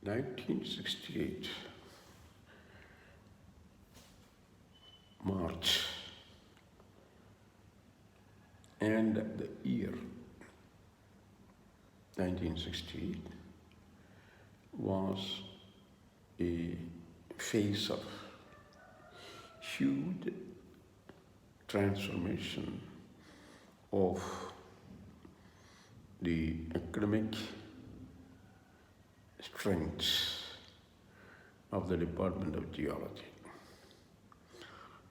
1968, March, and the year 1968 was a phase of huge transformation of the academic strengths of the Department of Geology.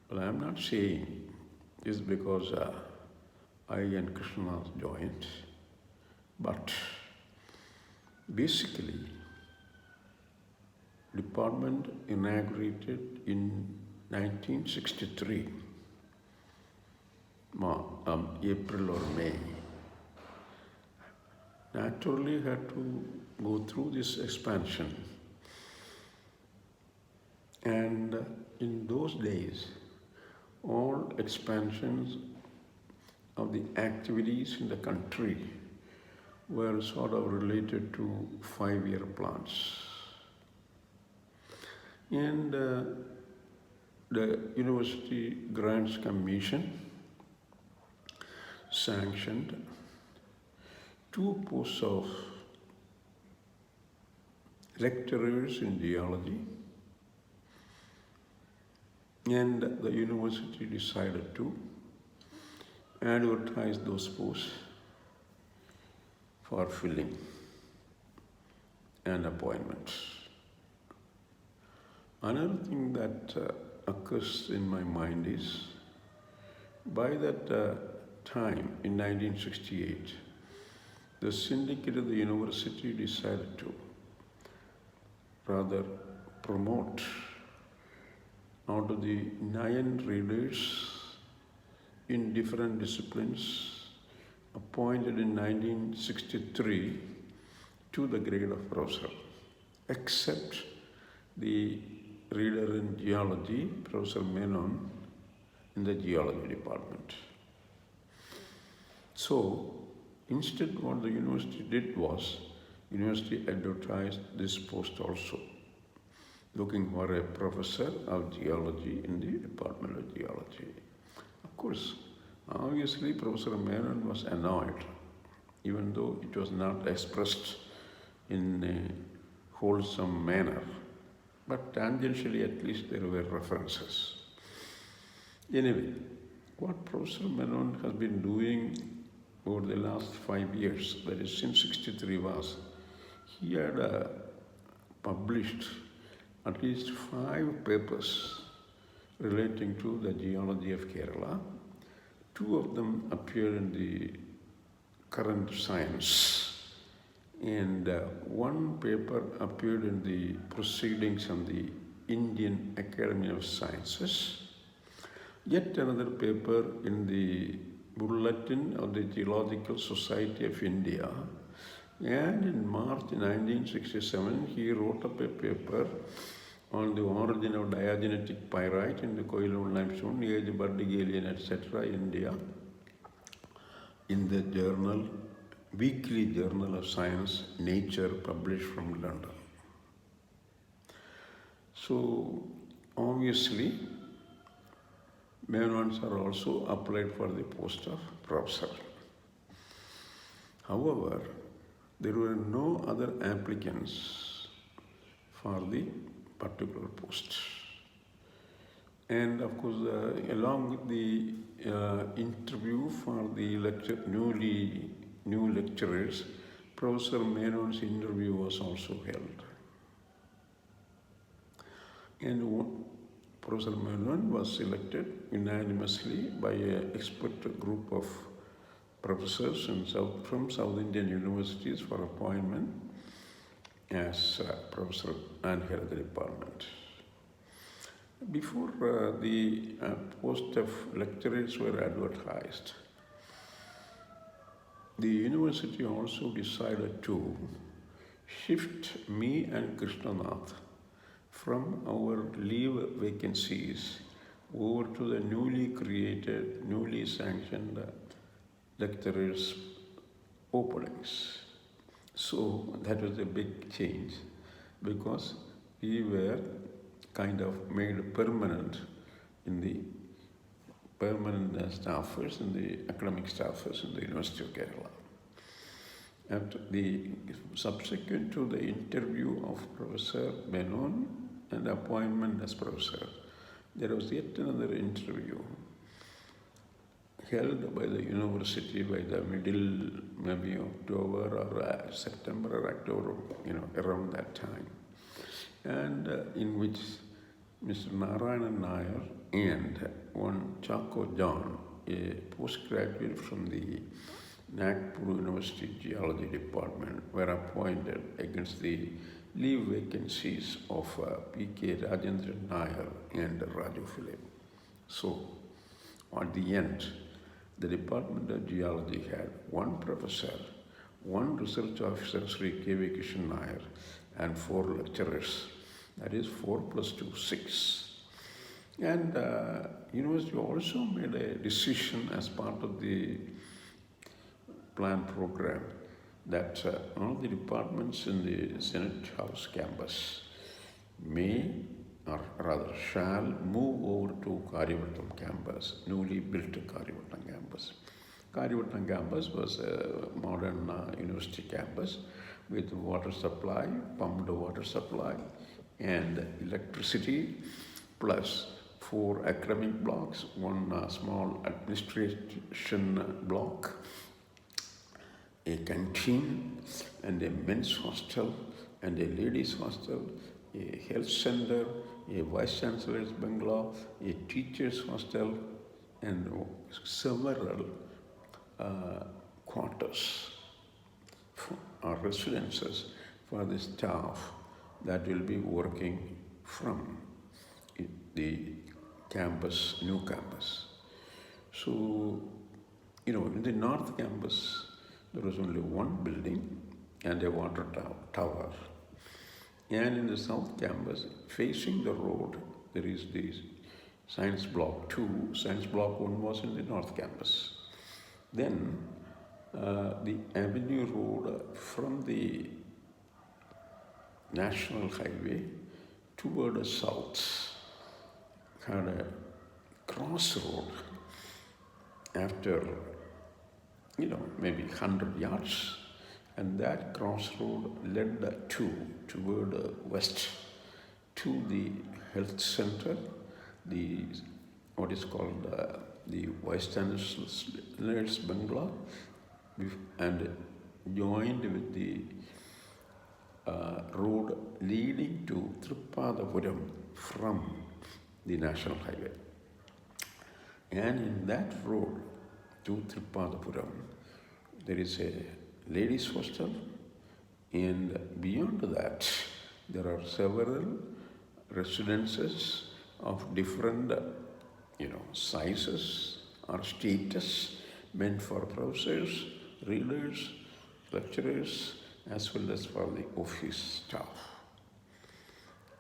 Well, I'm not saying this because I and Krishna joined, but basically, department inaugurated in 1963, April or May. Naturally had to go through this expansion. And in those days, all expansions of the activities in the country were sort of related to 5-year plans. And the University Grants Commission sanctioned 2 posts of lecturers in geology, and the university decided to advertise those posts for filling and appointments. Another thing that occurs in my mind is, by that time in 1968, the syndicate of the university decided to rather promote out of the 9 readers in different disciplines appointed in 1963 to the grade of professor, except the reader in geology, Professor Menon, in the geology department. So, instead what the university did was, university advertised this post also, looking for a professor of geology in the Department of Geology. Of course, obviously Professor Menon was annoyed, even though it was not expressed in a wholesome manner, but tangentially at least there were references. Anyway, what Professor Menon has been doing over the last 5 years, that is since 63 was, he had published at least 5 papers relating to the geology of Kerala. 2 of them appeared in the current science, and 1 paper appeared in the proceedings of the Indian Academy of Sciences, yet another paper in the Bulletin of the Geological Society of India, and in March 1967 he wrote up a paper on the origin of diagenetic pyrite in the Koilur limestone, age Burdigalian, etc., India, in the journal, Weekly Journal of Science, Nature, published from London. So, obviously, Menons are also applied for the post of professor. However, there were no other applicants for the particular post. And of course, along with the interview for the new lecturers, Professor Menon's interview was also held. And Professor Menon was selected unanimously by an expert group of professors from South Indian universities for appointment as professor and head of the department. Before the post of lecturers were advertised, the university also decided to shift me and Krishnanath from our leave vacancies over to the newly created, newly sanctioned lecturers' openings. So that was a big change. because we were kind of made permanent in the permanent staffers and the academic staffers in the University of Kerala. After the subsequent to the interview of Professor Menon and appointment as professor, there was yet another interview held by the university by the middle, maybe October or September or October, around that time, and in which Mr. Narayanan Nair and one Chaco John, a postgraduate from the Nagpur University Geology Department, were appointed against the leave vacancies of P.K. Rajendran Nair and Raju Philip. So, at the end, the Department of Geology had one professor, one research officer, Sri K.V. Kishan Nair, and 4 lecturers. That is 4 plus 2, 6. And university also made a decision as part of the planned program that all the departments in the Senate House campus may, or rather shall, move over to Kariavattom campus, newly built Kariavattom campus. Kariavattom campus was a modern university campus with water supply, pumped water supply, and electricity, plus 4 academic blocks, 1 small administration block, a canteen, and a men's hostel, and a ladies' hostel, a health center, a vice chancellor's bungalow, a teacher's hostel, and several quarters or residences for the staff that will be working from the campus, new campus. So, in the North campus, there was only one building and a water tower. And in the South campus, facing the road, there is the Science Block 2. Science Block 1 was in the North campus. Then, the Avenue Road from the National Highway toward the south had a crossroad after maybe 100 yards, and that crossroad led toward west to the health center, the what is called the Vice Chancellor's bungalow, and joined with the road leading to Thrivikramji from the National Highway. And in that road to Thrivikramji, there is a ladies' hostel, and beyond that, there are several residences of different, sizes or status, meant for professors, readers, lecturers, as well as for the office staff.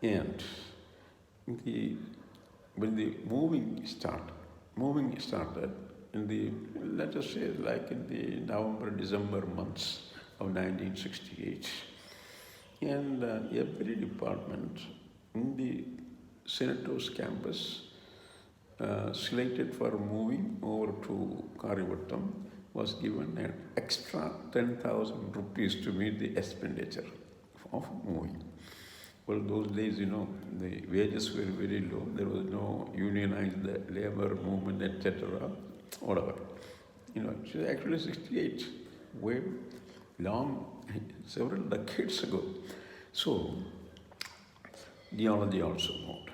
And when the moving started in the, let us say, like in the November, December months of 1968, and every department in the Senators campus slated for moving over to Kariavattom was given an extra 10,000 rupees to meet the expenditure of moving. Well, those days, the wages were very low. There was no unionized labor movement, etc. Whatever. It was actually 68, way long, several decades ago. So, geology also moved.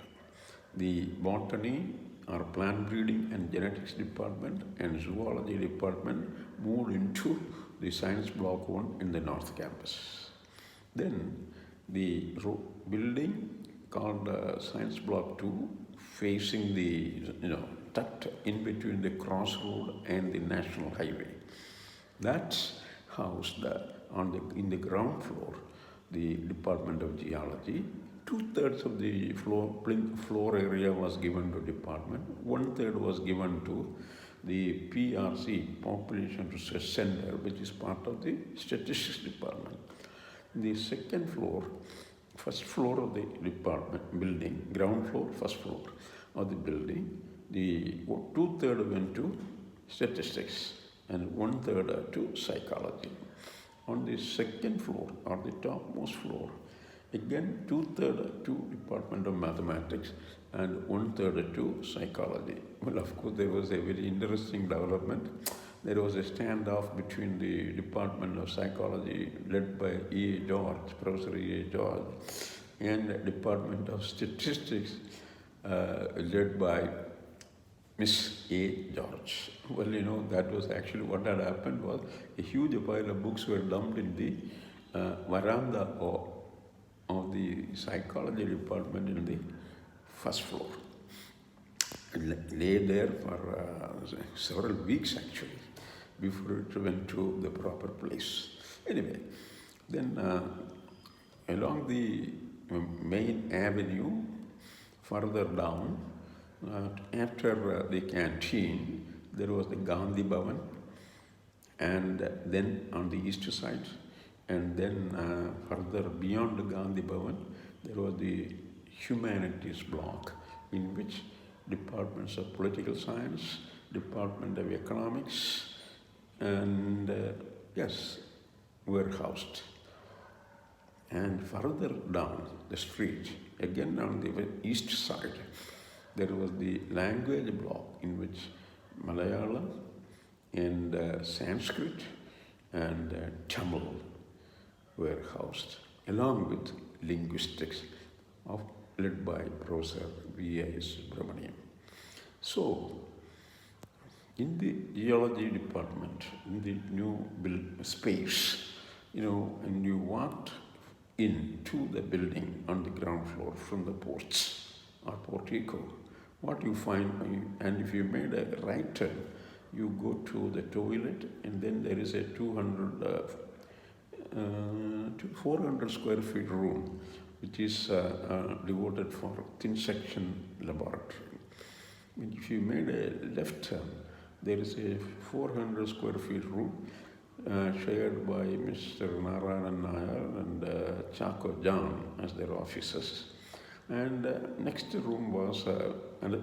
The botany or plant breeding and genetics department and zoology department moved into the science block 1 in the North campus. Then the building called science block 2, facing the, tucked in between the crossroad and the National Highway. That's housed in the ground floor, the Department of Geology. 2/3 of the floor area was given to department. 1/3 was given to the PRC, Population Research Center, which is part of the Statistics Department. The second floor first floor of the department building, ground floor, first floor of the building, the 2/3 went to statistics and 1/3 to psychology. On the second floor, or the topmost floor, again 2/3 to Department of Mathematics and 1/3 to psychology. Well, of course, there was a very interesting development. There was a standoff between the Department of Psychology led by E. A. George, Professor E. A. George, and the Department of Statistics led by Miss A. George. Well, that was actually what had happened was a huge pile of books were dumped in the veranda of the psychology department in the first floor. It lay there for several weeks actually before it went to the proper place. Anyway, then along the main avenue, further down, after the canteen, there was the Gandhi Bhavan, and then on the east side, and then further beyond the Gandhi Bhavan, there was the humanities block, in which departments of political science, department of economics, and were housed. And further down the street, again on the east side, there was the language block, in which Malayalam and Sanskrit and Tamil were housed, along with linguistics led by Professor V.I. Subramaniam. So, in the geology department, in the new space, and you walked into the building on the ground floor from the porch or portico, what you find, and if you made a right turn, you go to the toilet, and then there is a 400 square feet room, which is devoted for thin section laboratory. If you made a left turn, there is a 400 square feet room shared by Mr. Narayanan Nair and Chako John as their officers. And next room was,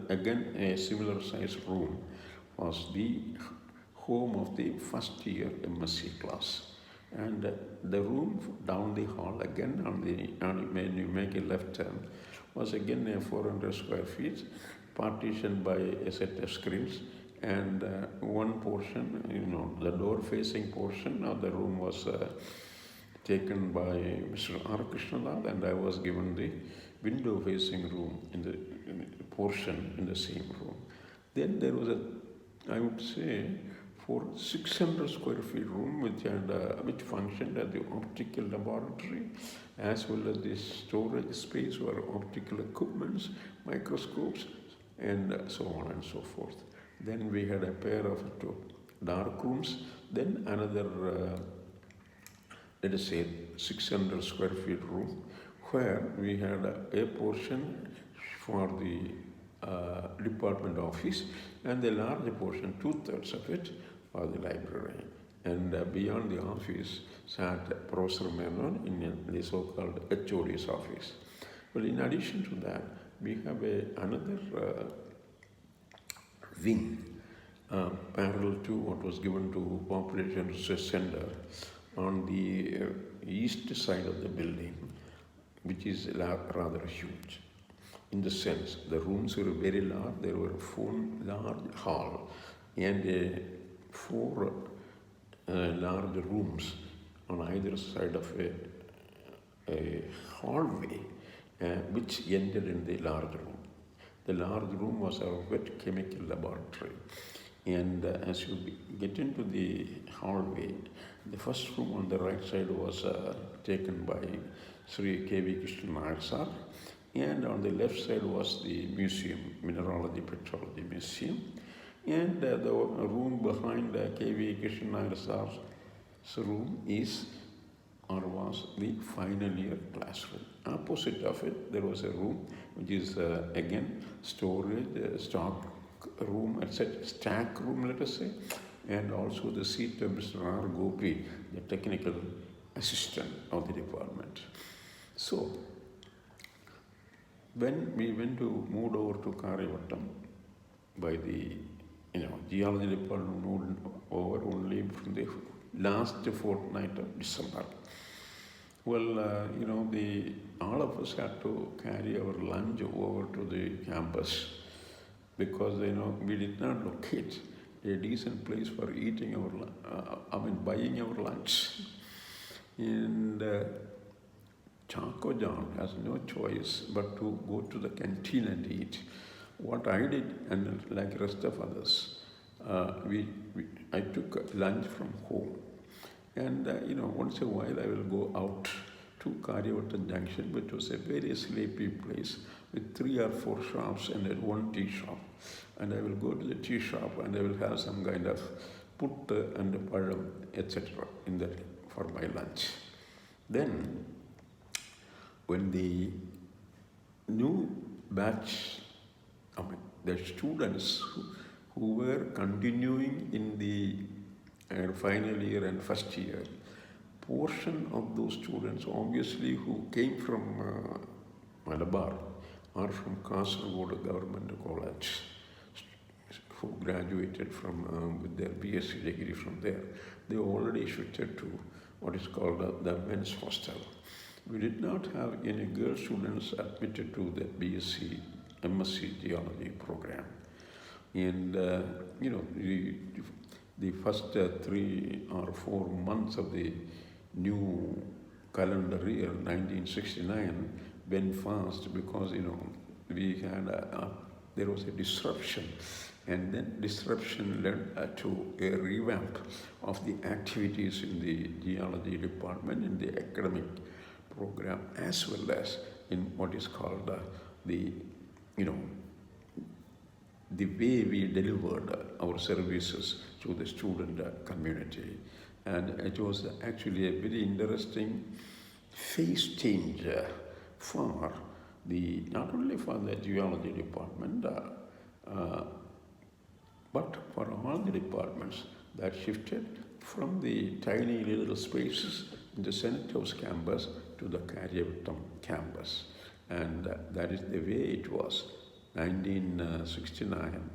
again a similar sized room, was the home of the first year MSc class. And the room down the hall, again when you make a left turn, was again a 400 square feet, partitioned by a set of screens, and one portion, the door-facing portion of the room was taken by Mr. R. Krishnanath, and I was given the window-facing room in the portion in the same room. Then there was I would say, for 600 square feet room, which functioned as the optical laboratory, as well as the storage space for optical equipments, microscopes, and so on and so forth. Then we had a pair of two dark rooms, then another, let us say, 600 square feet room, where we had a portion for the department office, and the larger portion, 2/3 of it, for the library. And beyond the office sat Professor Menon in the so-called HOD's office. Well, in addition to that, we have another wing parallel to what was given to Population Research Center on the east side of the building, which is rather huge. In the sense, the rooms were very large. There were 4 large hall and 4 large rooms on either side of a hallway, which ended in the large room. The large room was our wet chemical laboratory. And as you get into the hallway, the first room on the right side was taken by Sri K.V. Krishnan Nair sir, and on the left side was the museum, Mineralogy Petrology Museum, and the room behind K.V. Krishnan Nair sir's room was the final year classroom. Opposite of it, there was a room which is again storage, stock room, etc., stack room, let us say, and also the seat of Mr. R. Gopi, the technical assistant of the department. So, when we moved over to Kariavattom, by the geology department moved over only from the last fortnight of December. Well, all of us had to carry our lunch over to the campus because we did not locate a decent place for eating buying our lunch. And Chaco John has no choice but to go to the canteen and eat. What I did, and like rest of others, I took lunch from home. And once a while I will go out to Kariavattom Junction, which was a very sleepy place with 3 or 4 shops and then one tea shop. And I will go to the tea shop and I will have some kind of puttu and palam, etc. in that for my lunch. Then, when the new batch, the students who were continuing in the final year and first year, portion of those students obviously who came from Malabar or from Kasaragod Government College, who graduated from with their BSc degree from there, they already shifted to what is called the men's hostel. We did not have any girl students admitted to the BSc, MSc geology program. And the first 3 or 4 months of the new calendar year, 1969, went fast because we had there was a disruption, and then disruption led to a revamp of the activities in the geology department, in the academic program, as well as in what is called the way we delivered our services to the student community. And it was actually a very interesting phase change for not only for the geology department, but for all the departments that shifted from the tiny little spaces in the Senate House campus to the Kariavattom campus. And that is the way it was. 1969